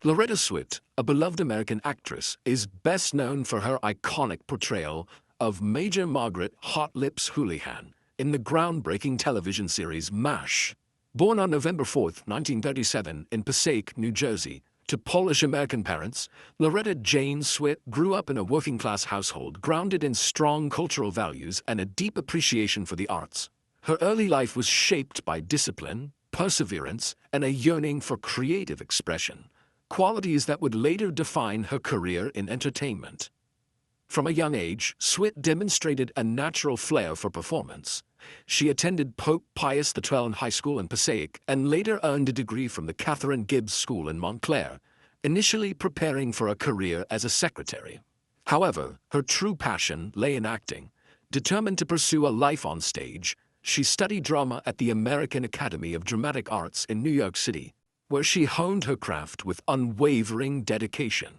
Loretta Swit, a beloved American actress, is best known for her iconic portrayal of Major Margaret Hot Lips Houlihan in the groundbreaking television series MASH. Born on November 4, 1937, in Passaic, New Jersey, to Polish-American parents, Loretta Jane Swit grew up in a working-class household grounded in strong cultural values and a deep appreciation for the arts. Her early life was shaped by discipline, perseverance, and a yearning for creative expression, qualities that would later define her career in entertainment. From a young age, Swit demonstrated a natural flair for performance. She attended Pope Pius XII High School in Passaic and later earned a degree from the Catherine Gibbs School in Montclair, initially preparing for a career as a secretary. However, her true passion lay in acting. Determined to pursue a life on stage, she studied drama at the American Academy of Dramatic Arts in New York City, where she honed her craft with unwavering dedication.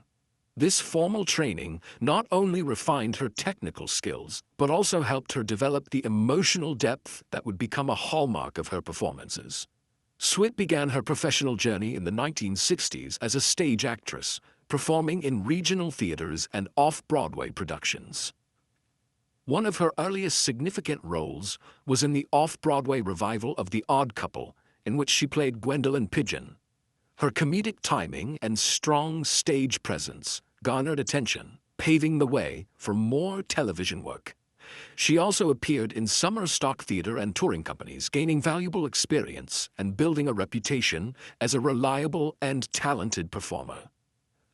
This formal training not only refined her technical skills, but also helped her develop the emotional depth that would become a hallmark of her performances. Swit began her professional journey in the 1960s as a stage actress, performing in regional theaters and off-Broadway productions. One of her earliest significant roles was in the off-Broadway revival of The Odd Couple, in which she played Gwendolyn Pigeon. Her comedic timing and strong stage presence garnered attention, paving the way for more television work. She also appeared in summer stock theater and touring companies, gaining valuable experience and building a reputation as a reliable and talented performer.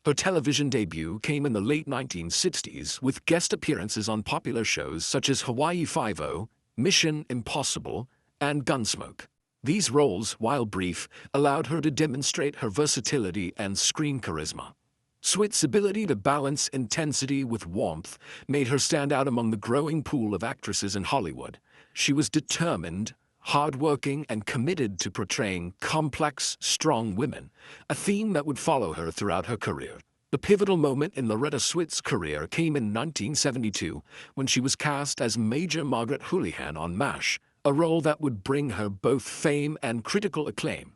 Her television debut came in the late 1960s with guest appearances on popular shows such as Hawaii Five-0, Mission Impossible, and Gunsmoke. These roles, while brief, allowed her to demonstrate her versatility and screen charisma. Swit's ability to balance intensity with warmth made her stand out among the growing pool of actresses in Hollywood. She was determined, hardworking, and committed to portraying complex, strong women, a theme that would follow her throughout her career. The pivotal moment in Loretta Swit's career came in 1972 when she was cast as Major Margaret Houlihan on MASH, a role that would bring her both fame and critical acclaim.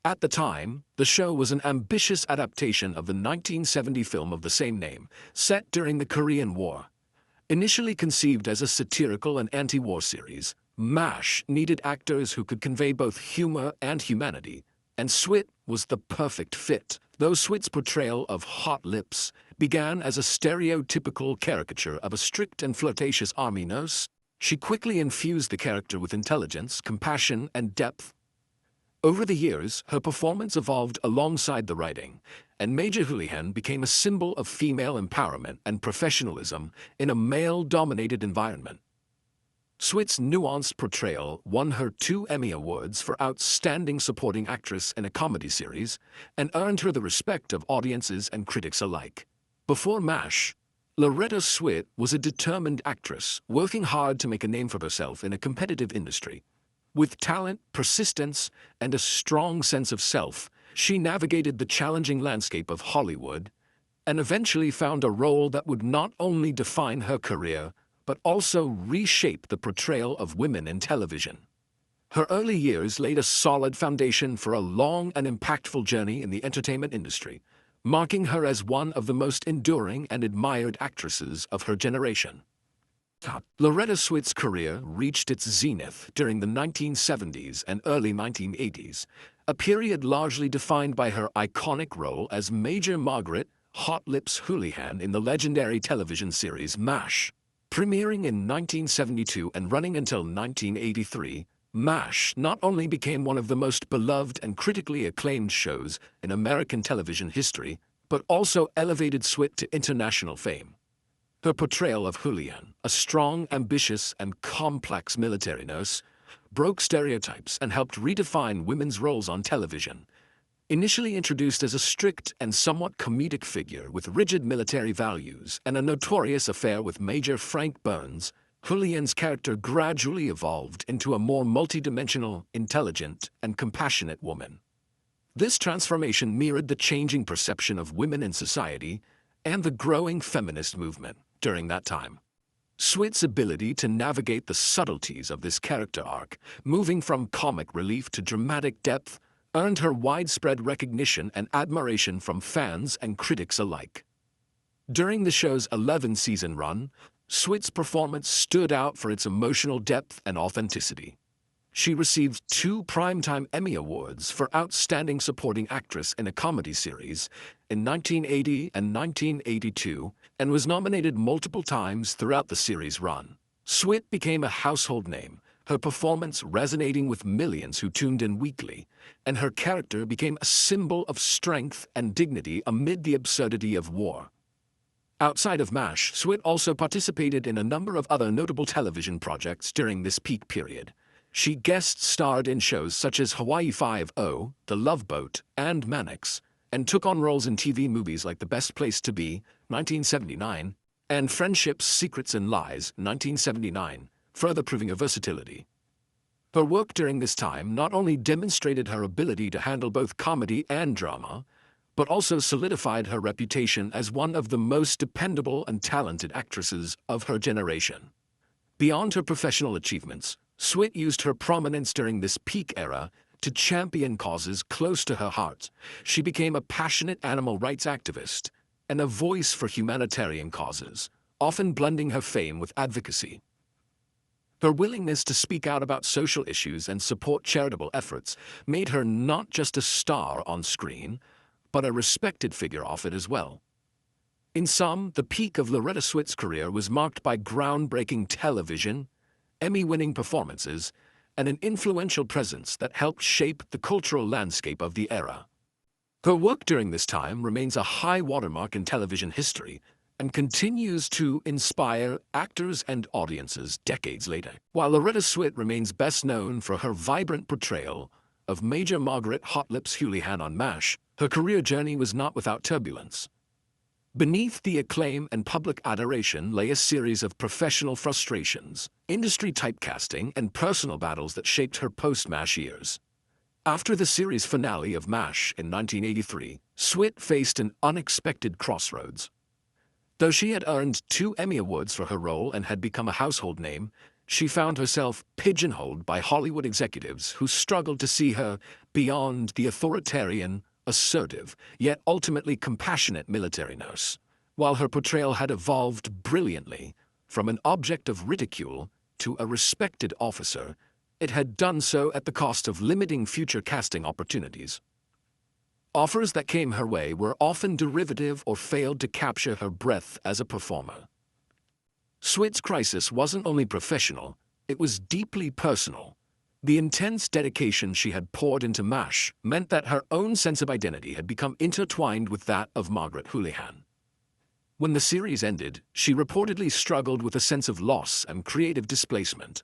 At the time, the show was an ambitious adaptation of the 1970 film of the same name, set during the Korean War. Initially conceived as a satirical and anti-war series, MASH needed actors who could convey both humor and humanity, and Swit was the perfect fit. Though Swit's portrayal of Hot Lips began as a stereotypical caricature of a strict and flirtatious army nurse, she quickly infused the character with intelligence, compassion, and depth. Over the years, her performance evolved alongside the writing, and Major Houlihan became a symbol of female empowerment and professionalism in a male-dominated environment. Swit's nuanced portrayal won her 2 Emmy Awards for Outstanding Supporting Actress in a Comedy Series and earned her the respect of audiences and critics alike. Before MASH, Loretta Swit was a determined actress, working hard to make a name for herself in a competitive industry. With talent, persistence, and a strong sense of self, she navigated the challenging landscape of Hollywood and eventually found a role that would not only define her career, but also reshape the portrayal of women in television. Her early years laid a solid foundation for a long and impactful journey in the entertainment industry, marking her as one of the most enduring and admired actresses of her generation. Loretta Swit's career reached its zenith during the 1970s and early 1980s, a period largely defined by her iconic role as Major Margaret Hot Lips Houlihan in the legendary television series MASH. Premiering in 1972 and running until 1983, MASH not only became one of the most beloved and critically acclaimed shows in American television history, but also elevated Swit to international fame. Her portrayal of Houlihan, a strong, ambitious, and complex military nurse, broke stereotypes and helped redefine women's roles on television. Initially introduced as a strict and somewhat comedic figure with rigid military values and a notorious affair with Major Frank Burns, Houlihan's character gradually evolved into a more multidimensional, intelligent, and compassionate woman. This transformation mirrored the changing perception of women in society and the growing feminist movement during that time. Swit's ability to navigate the subtleties of this character arc, moving from comic relief to dramatic depth, earned her widespread recognition and admiration from fans and critics alike. During the show's 11-season run, Swit's performance stood out for its emotional depth and authenticity. She received 2 Primetime Emmy Awards for Outstanding Supporting Actress in a Comedy Series in 1980 and 1982, and was nominated multiple times throughout the series' run. Swit became a household name, her performance resonating with millions who tuned in weekly, and her character became a symbol of strength and dignity amid the absurdity of war. Outside of MASH, Swit also participated in a number of other notable television projects during this peak period. She guest-starred in shows such as Hawaii Five-0, The Love Boat, and Mannix, and took on roles in TV movies like The Best Place to Be, 1979, and Friendship's Secrets and Lies, 1979, further proving her versatility. Her work during this time not only demonstrated her ability to handle both comedy and drama, but also solidified her reputation as one of the most dependable and talented actresses of her generation. Beyond her professional achievements, Swit used her prominence during this peak era to champion causes close to her heart. She became a passionate animal rights activist and a voice for humanitarian causes, often blending her fame with advocacy. Her willingness to speak out about social issues and support charitable efforts made her not just a star on screen, but a respected figure off it as well. In sum, the peak of Loretta Swit's career was marked by groundbreaking television, Emmy-winning performances, and an influential presence that helped shape the cultural landscape of the era. Her work during this time remains a high watermark in television history and continues to inspire actors and audiences decades later. While Loretta Swit remains best known for her vibrant portrayal of Major Margaret Hot Lips Houlihan on MASH, her career journey was not without turbulence. Beneath the acclaim and public adoration lay a series of professional frustrations, industry typecasting, and personal battles that shaped her post-MASH years. After the series finale of MASH in 1983, Swit faced an unexpected crossroads. Though she had earned 2 Emmy Awards for her role and had become a household name, she found herself pigeonholed by Hollywood executives who struggled to see her beyond the authoritarian, assertive, yet ultimately compassionate military nurse. While her portrayal had evolved brilliantly from an object of ridicule to a respected officer, it had done so at the cost of limiting future casting opportunities. Offers that came her way were often derivative or failed to capture her breadth as a performer. Swit's crisis wasn't only professional, it was deeply personal. The intense dedication she had poured into MASH meant that her own sense of identity had become intertwined with that of Margaret Houlihan. When the series ended, she reportedly struggled with a sense of loss and creative displacement.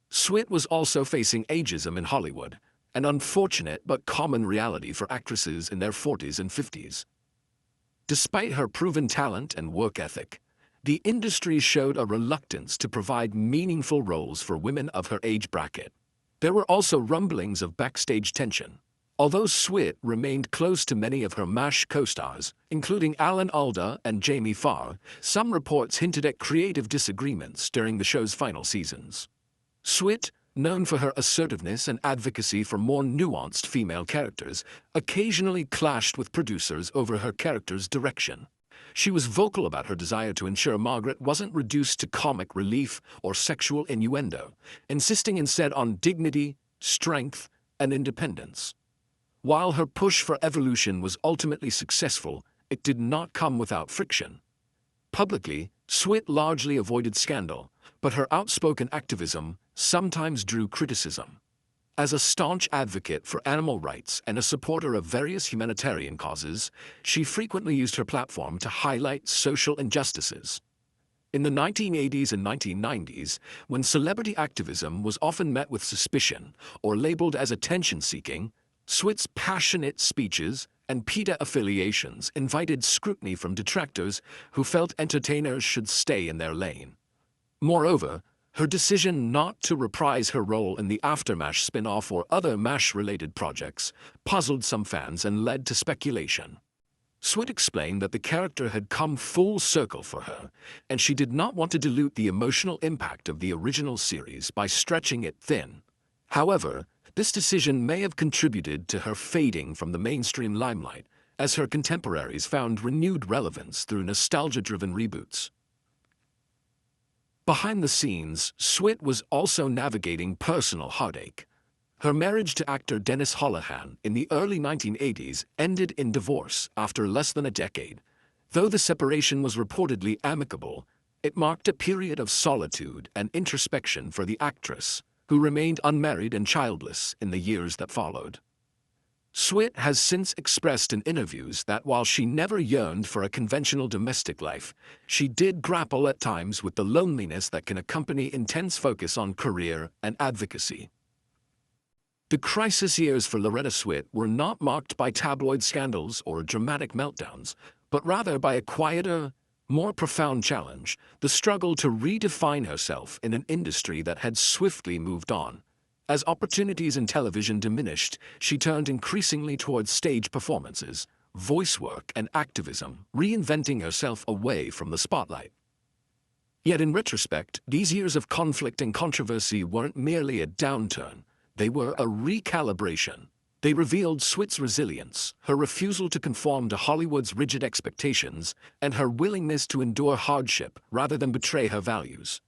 Swit was also facing ageism in Hollywood, an unfortunate but common reality for actresses in their 40s and 50s. Despite her proven talent and work ethic, the industry showed a reluctance to provide meaningful roles for women of her age bracket. There were also rumblings of backstage tension. Although Swit remained close to many of her MASH co-stars, including Alan Alda and Jamie Farr, some reports hinted at creative disagreements during the show's final seasons. Swit, known for her assertiveness and advocacy for more nuanced female characters, occasionally clashed with producers over her character's direction. She was vocal about her desire to ensure Margaret wasn't reduced to comic relief or sexual innuendo, insisting instead on dignity, strength, and independence. While her push for evolution was ultimately successful, it did not come without friction. Publicly, Swit largely avoided scandal, but her outspoken activism sometimes drew criticism. As a staunch advocate for animal rights and a supporter of various humanitarian causes, she frequently used her platform to highlight social injustices. In the 1980s and 1990s, when celebrity activism was often met with suspicion or labeled as attention-seeking, Swit's passionate speeches and PETA affiliations invited scrutiny from detractors who felt entertainers should stay in their lane. Moreover, her decision not to reprise her role in the After-MASH spin-off or other MASH-related projects puzzled some fans and led to speculation. Swit explained that the character had come full circle for her, and she did not want to dilute the emotional impact of the original series by stretching it thin. However, This decision may have contributed to her fading from the mainstream limelight, as her contemporaries found renewed relevance through nostalgia-driven reboots. Behind the scenes, Swit was also navigating personal heartache. Her marriage to actor Dennis Holohan in the early 1980s ended in divorce after less than a decade. Though the separation was reportedly amicable, it marked a period of solitude and introspection for the actress, who remained unmarried and childless in the years that followed. Swit has since expressed in interviews that while she never yearned for a conventional domestic life, she did grapple at times with the loneliness that can accompany intense focus on career and advocacy. The crisis years for Loretta Swit were not marked by tabloid scandals or dramatic meltdowns, but rather by a quieter, more profound challenge: the struggle to redefine herself in an industry that had swiftly moved on. As opportunities in television diminished, she turned increasingly towards stage performances, voice work, and activism, reinventing herself away from the spotlight. Yet in retrospect, these years of conflict and controversy weren't merely a downturn, they were a recalibration. They revealed Swit's resilience, her refusal to conform to Hollywood's rigid expectations, and her willingness to endure hardship rather than betray her values.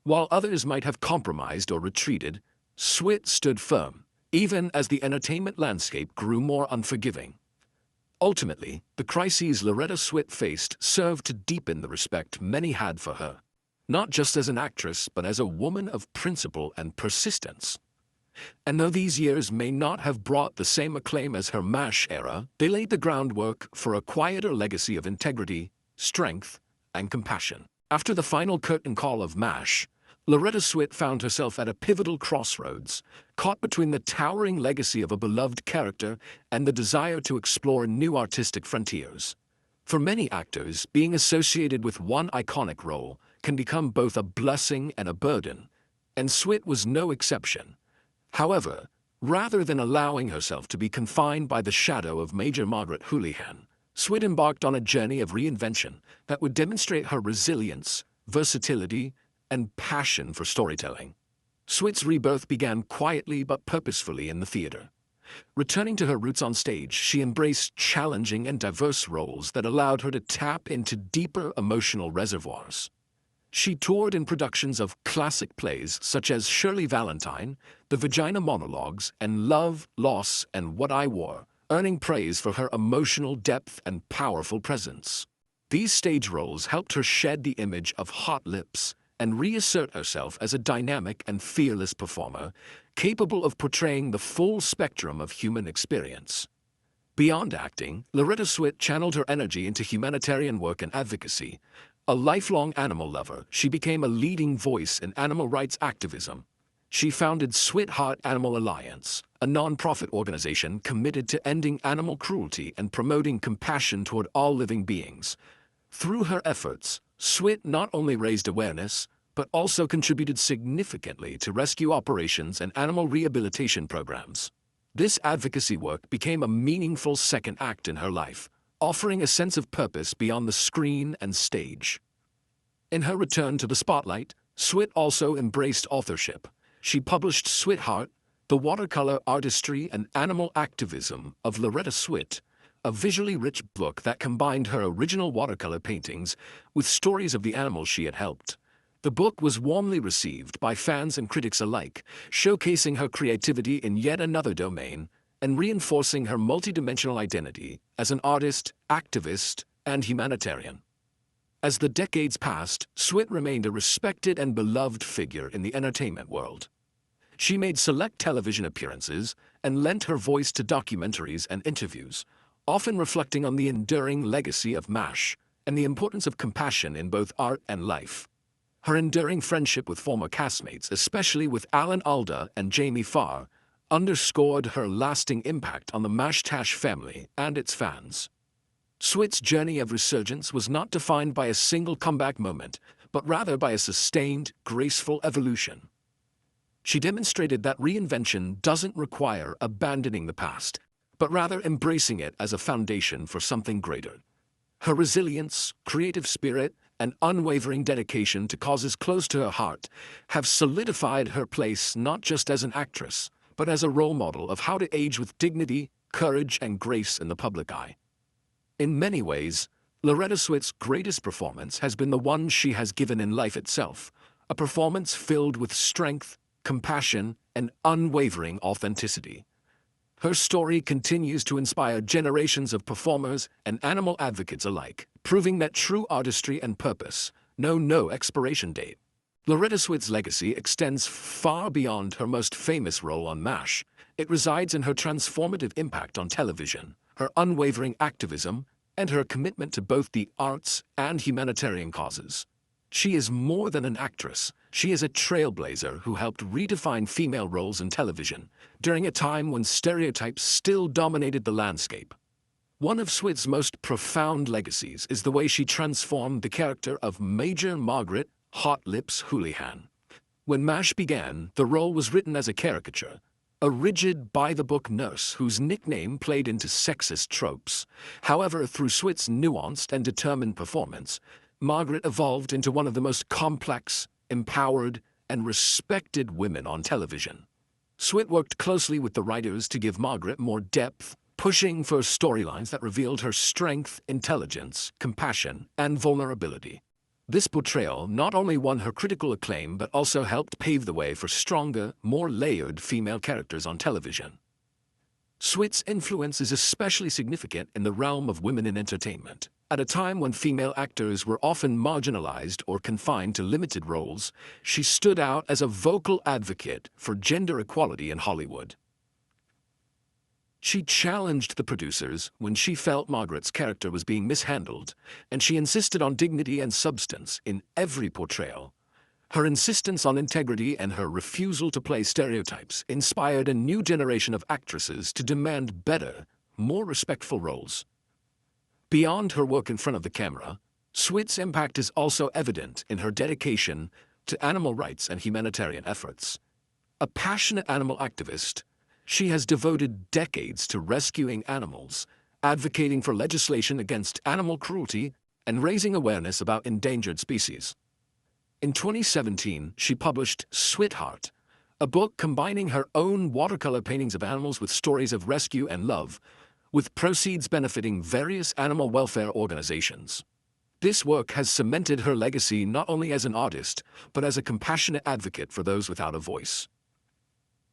While others might have compromised or retreated, Swit stood firm, even as the entertainment landscape grew more unforgiving. Ultimately, the crises Loretta Swit faced served to deepen the respect many had for her, not just as an actress but as a woman of principle and persistence. And though these years may not have brought the same acclaim as her MASH era, they laid the groundwork for a quieter legacy of integrity, strength, and compassion. After the final curtain call of MASH, Loretta Swit found herself at a pivotal crossroads, caught between the towering legacy of a beloved character and the desire to explore new artistic frontiers. For many actors, being associated with one iconic role can become both a blessing and a burden, and Swit was no exception. However, rather than allowing herself to be confined by the shadow of Major Margaret Houlihan, Swit embarked on a journey of reinvention that would demonstrate her resilience, versatility, and passion for storytelling. Swit's rebirth began quietly but purposefully in the theater. Returning to her roots on stage, she embraced challenging and diverse roles that allowed her to tap into deeper emotional reservoirs. She toured in productions of classic plays such as Shirley Valentine, The Vagina Monologues, and Love, Loss, and What I Wore, earning praise for her emotional depth and powerful presence. These stage roles helped her shed the image of hot lips and reassert herself as a dynamic and fearless performer, capable of portraying the full spectrum of human experience. Beyond acting, Loretta Swit channeled her energy into humanitarian work and advocacy. A lifelong animal lover, she became a leading voice in animal rights activism. She founded Swit Heart Animal Alliance, a non-profit organization committed to ending animal cruelty and promoting compassion toward all living beings. Through her efforts, Swit not only raised awareness, but also contributed significantly to rescue operations and animal rehabilitation programs. This advocacy work became a meaningful second act in her life, offering a sense of purpose beyond the screen and stage. In her return to the spotlight, Swit also embraced authorship. She published Swit Heart, The Watercolor Artistry and Animal Activism of Loretta Swit, a visually rich book that combined her original watercolor paintings with stories of the animals she had helped. The book was warmly received by fans and critics alike, showcasing her creativity in yet another domain and reinforcing her multidimensional identity as an artist, activist, and humanitarian. As the decades passed, Swit remained a respected and beloved figure in the entertainment world. She made select television appearances and lent her voice to documentaries and interviews, often reflecting on the enduring legacy of MASH and the importance of compassion in both art and life. Her enduring friendship with former castmates, especially with Alan Alda and Jamie Farr, underscored her lasting impact on the MASH family and its fans. Swit's journey of resurgence was not defined by a single comeback moment, but rather by a sustained, graceful evolution. She demonstrated that reinvention doesn't require abandoning the past, but rather embracing it as a foundation for something greater. Her resilience, creative spirit, and unwavering dedication to causes close to her heart have solidified her place not just as an actress, but as a role model of how to age with dignity, courage, and grace in the public eye. In many ways, Loretta Swit's greatest performance has been the one she has given in life itself, a performance filled with strength, compassion, and unwavering authenticity. Her story continues to inspire generations of performers and animal advocates alike, proving that true artistry and purpose know no expiration date. Loretta Swit's legacy extends far beyond her most famous role on MASH. It resides in her transformative impact on television, her unwavering activism, and her commitment to both the arts and humanitarian causes. She is more than an actress. She is a trailblazer who helped redefine female roles in television during a time when stereotypes still dominated the landscape. One of Swit's most profound legacies is the way she transformed the character of Major Margaret "Hot Lips" Houlihan. When MASH began, the role was written as a caricature, a rigid, by-the-book nurse whose nickname played into sexist tropes. However, through Swit's nuanced and determined performance, Margaret evolved into one of the most complex, empowered, and respected women on television. Swit worked closely with the writers to give Margaret more depth, pushing for storylines that revealed her strength, intelligence, compassion, and vulnerability. This portrayal not only won her critical acclaim but also helped pave the way for stronger, more layered female characters on television. Swit's influence is especially significant in the realm of women in entertainment. At a time when female actors were often marginalized or confined to limited roles, she stood out as a vocal advocate for gender equality in Hollywood. She challenged the producers when she felt Margaret's character was being mishandled, and she insisted on dignity and substance in every portrayal. Her insistence on integrity and her refusal to play stereotypes inspired a new generation of actresses to demand better, more respectful roles. Beyond her work in front of the camera, Swit's impact is also evident in her dedication to animal rights and humanitarian efforts. A passionate animal activist, she has devoted decades to rescuing animals, advocating for legislation against animal cruelty, and raising awareness about endangered species. In 2017, she published Sweetheart, a book combining her own watercolor paintings of animals with stories of rescue and love, with proceeds benefiting various animal welfare organizations. This work has cemented her legacy not only as an artist, but as a compassionate advocate for those without a voice.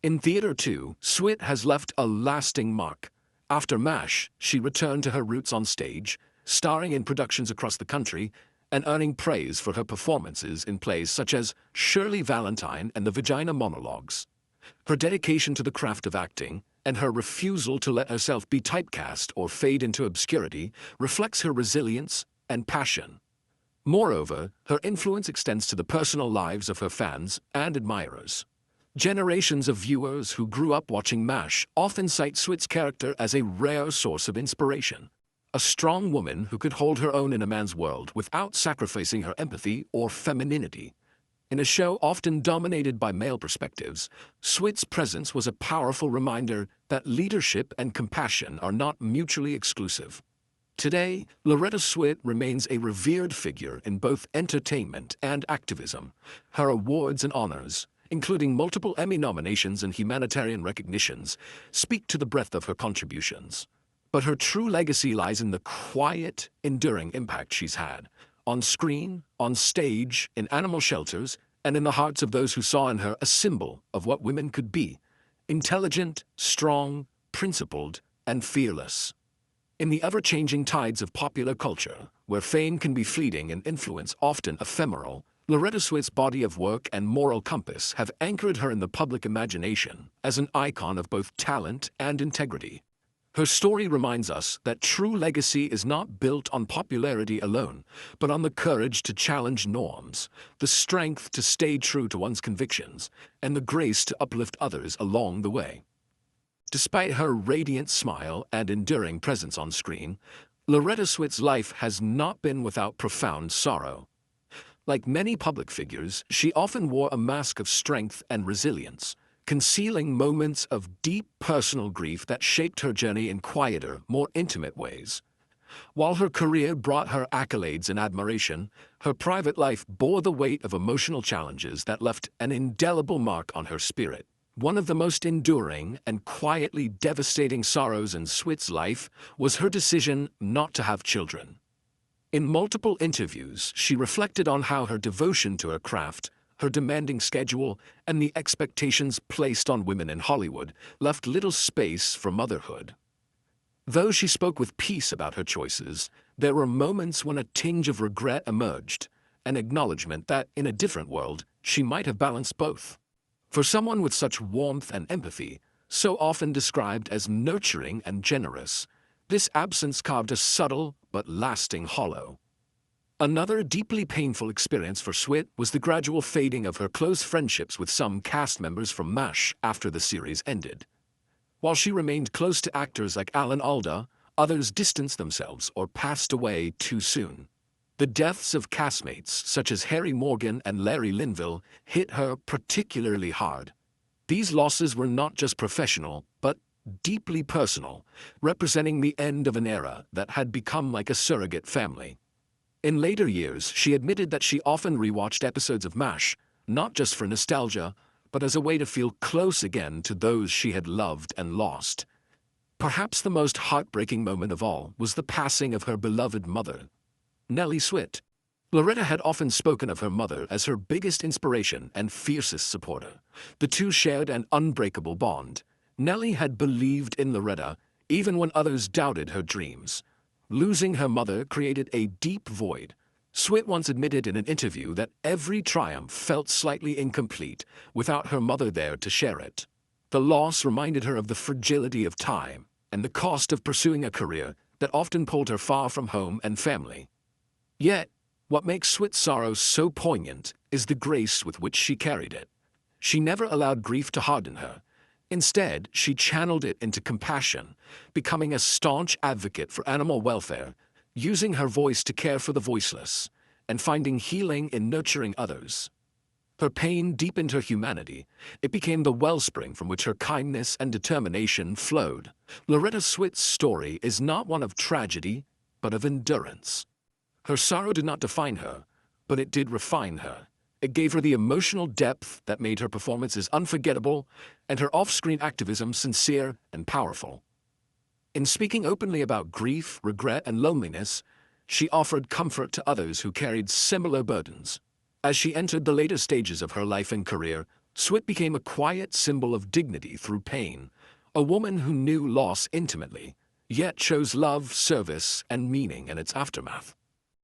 In theater too, Swit has left a lasting mark. After MASH, she returned to her roots on stage, starring in productions across the country, and earning praise for her performances in plays such as Shirley Valentine and the Vagina Monologues. Her dedication to the craft of acting, and her refusal to let herself be typecast or fade into obscurity, reflects her resilience and passion. Moreover, her influence extends to the personal lives of her fans and admirers. Generations of viewers who grew up watching MASH often cite Swit's character as a rare source of inspiration. A strong woman who could hold her own in a man's world without sacrificing her empathy or femininity. In a show often dominated by male perspectives, Swit's presence was a powerful reminder that leadership and compassion are not mutually exclusive. Today, Loretta Swit remains a revered figure in both entertainment and activism. Her awards and honors, including multiple Emmy nominations and humanitarian recognitions, speak to the breadth of her contributions. But her true legacy lies in the quiet, enduring impact she's had, on screen, on stage, in animal shelters, and in the hearts of those who saw in her a symbol of what women could be: intelligent, strong, principled, and fearless. In the ever-changing tides of popular culture, where fame can be fleeting and influence often ephemeral, Loretta Swit's body of work and moral compass have anchored her in the public imagination as an icon of both talent and integrity. Her story reminds us that true legacy is not built on popularity alone, but on the courage to challenge norms, the strength to stay true to one's convictions, and the grace to uplift others along the way. Despite her radiant smile and enduring presence on screen, Loretta Swit's life has not been without profound sorrow. Like many public figures, she often wore a mask of strength and resilience, concealing moments of deep personal grief that shaped her journey in quieter, more intimate ways. While her career brought her accolades and admiration, her private life bore the weight of emotional challenges that left an indelible mark on her spirit. One of the most enduring and quietly devastating sorrows in Swit's life was her decision not to have children. In multiple interviews, she reflected on how her devotion to her craft, her demanding schedule, and the expectations placed on women in Hollywood left little space for motherhood. Though she spoke with peace about her choices, there were moments when a tinge of regret emerged, an acknowledgement that, in a different world, she might have balanced both. For someone with such warmth and empathy, so often described as nurturing and generous, this absence carved a subtle but lasting hollow. Another deeply painful experience for Swit was the gradual fading of her close friendships with some cast members from MASH after the series ended. While she remained close to actors like Alan Alda, others distanced themselves or passed away too soon. The deaths of castmates such as Harry Morgan and Larry Linville hit her particularly hard. These losses were not just professional, but deeply personal, representing the end of an era that had become like a surrogate family. In later years, she admitted that she often rewatched episodes of MASH, not just for nostalgia, but as a way to feel close again to those she had loved and lost. Perhaps the most heartbreaking moment of all was the passing of her beloved mother, Nellie Swit. Loretta had often spoken of her mother as her biggest inspiration and fiercest supporter. The two shared an unbreakable bond. Nellie had believed in Loretta even when others doubted her dreams. Losing her mother created a deep void. Swit once admitted in an interview that every triumph felt slightly incomplete without her mother there to share it. The loss reminded her of the fragility of time and the cost of pursuing a career that often pulled her far from home and family. Yet, what makes Swit's sorrow so poignant is the grace with which she carried it. She never allowed grief to harden her. Instead, she channeled it into compassion, becoming a staunch advocate for animal welfare, using her voice to care for the voiceless, and finding healing in nurturing others. Her pain deepened her humanity. It became the wellspring from which her kindness and determination flowed. Loretta Swit's story is not one of tragedy, but of endurance. Her sorrow did not define her, but it did refine her. It gave her the emotional depth that made her performances unforgettable and her off-screen activism sincere and powerful. In speaking openly about grief, regret, and loneliness, she offered comfort to others who carried similar burdens. As she entered the later stages of her life and career, Swit became a quiet symbol of dignity through pain, a woman who knew loss intimately, yet chose love, service, and meaning in its aftermath.